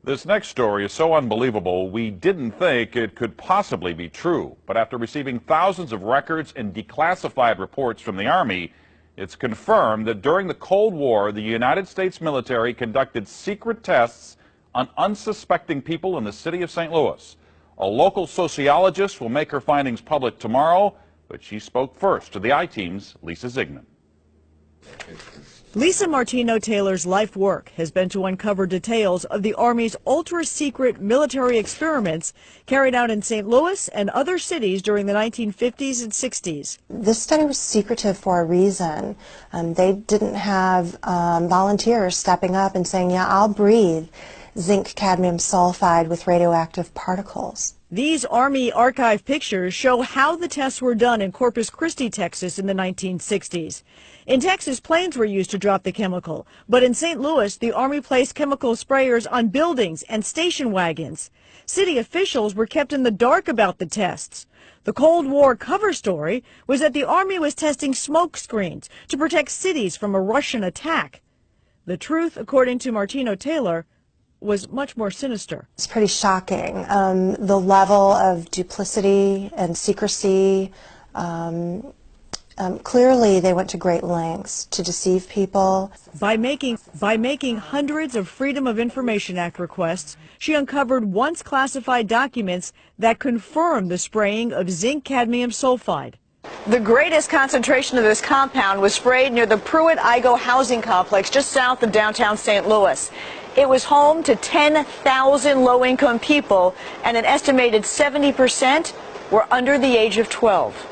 This next story is so unbelievable, we didn't think it could possibly be true. But after receiving thousands of records and declassified reports from the Army, it's confirmed that during the Cold War, the United States military conducted secret tests on unsuspecting people in the city of St. Louis. A local sociologist will make her findings public tomorrow, but she spoke first to the I-Team's Lisa Zigman. Lisa Martino Taylor's life work has been to uncover details of the Army's ultra-secret military experiments carried out in St. Louis and other cities during the 1950s and 60s. This study was secretive for a reason. They didn't have volunteers stepping up and saying, yeah, I'll breathe zinc cadmium sulfide with radioactive particles. These Army archive pictures show how the tests were done in Corpus Christi, Texas in the 1960s. In Texas, planes were used to drop the chemical, but in St. Louis, the Army placed chemical sprayers on buildings and station wagons. City officials were kept in the dark about the tests. The Cold War cover story was that the Army was testing smoke screens to protect cities from a Russian attack. The truth, according to Martino Taylor, was much more sinister. It's pretty shocking. The level of duplicity and secrecy, clearly they went to great lengths to deceive people. By making hundreds of Freedom of Information Act requests, she uncovered once classified documents that confirmed the spraying of zinc cadmium sulfide. The greatest concentration of this compound was sprayed near the Pruitt-Igoe housing complex just south of downtown St. Louis. It was home to 10,000 low-income people, and an estimated 70% were under the age of 12.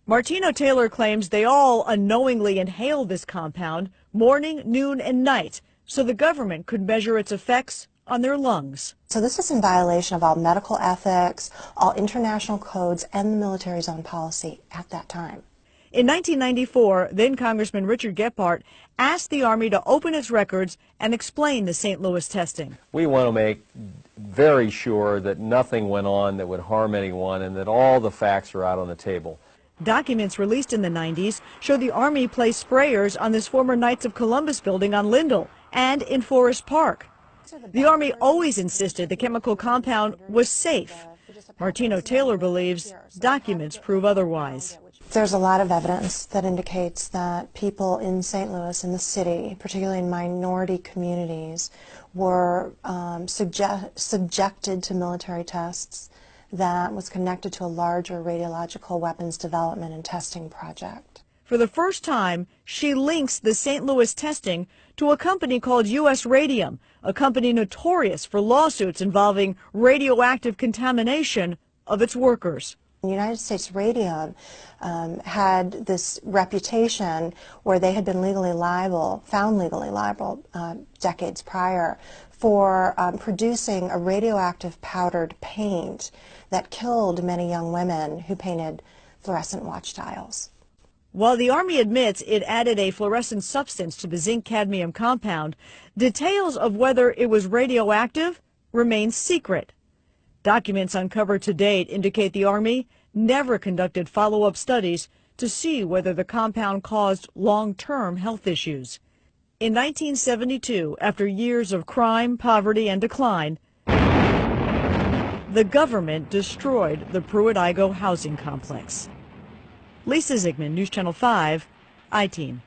Martino Taylor claims they all unknowingly inhaled this compound morning, noon, and night, so the government could measure its effects on their lungs. So this is in violation of all medical ethics, all international codes, and the military's own policy at that time. In 1994, then Congressman Richard Gephardt asked the Army to open its records and explain the St. Louis testing. We want to make very sure that nothing went on that would harm anyone and that all the facts are out on the table. Documents released in the 90s show the Army placed sprayers on this former Knights of Columbus building on Lindell and in Forest Park. The Army always insisted the chemical compound was safe. Martino Taylor believes documents prove otherwise. There's a lot of evidence that indicates that people in St. Louis, in the city, particularly in minority communities, were subjected to military tests that was connected to a larger radiological weapons development and testing project. For the first time, she links the St. Louis testing to a company called U.S. Radium, a company notorious for lawsuits involving radioactive contamination of its workers. United States Radium had this reputation where they had been found legally liable decades prior for producing a radioactive powdered paint that killed many young women who painted fluorescent watch dials. While the Army admits it added a fluorescent substance to the zinc cadmium compound, details of whether it was radioactive remain secret. Documents uncovered to date indicate the Army never conducted follow-up studies to see whether the compound caused long-term health issues. In 1972, after years of crime, poverty, and decline, the government destroyed the Pruitt-Igoe housing complex. Lisa Zigman, News Channel 5, I-Team.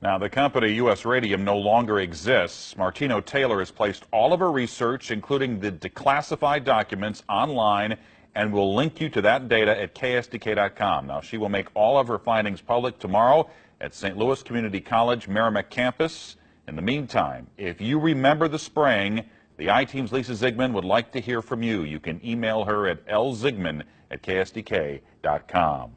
Now, the company U.S. Radium no longer exists. Martino Taylor has placed all of her research, including the declassified documents, online, and will link you to that data at ksdk.com. Now, she will make all of her findings public tomorrow at St. Louis Community College Merrimack campus. In the meantime, if you remember the spraying, the I-Team's Lisa Zigman would like to hear from you. You can email her at lzigman@ksdk.com.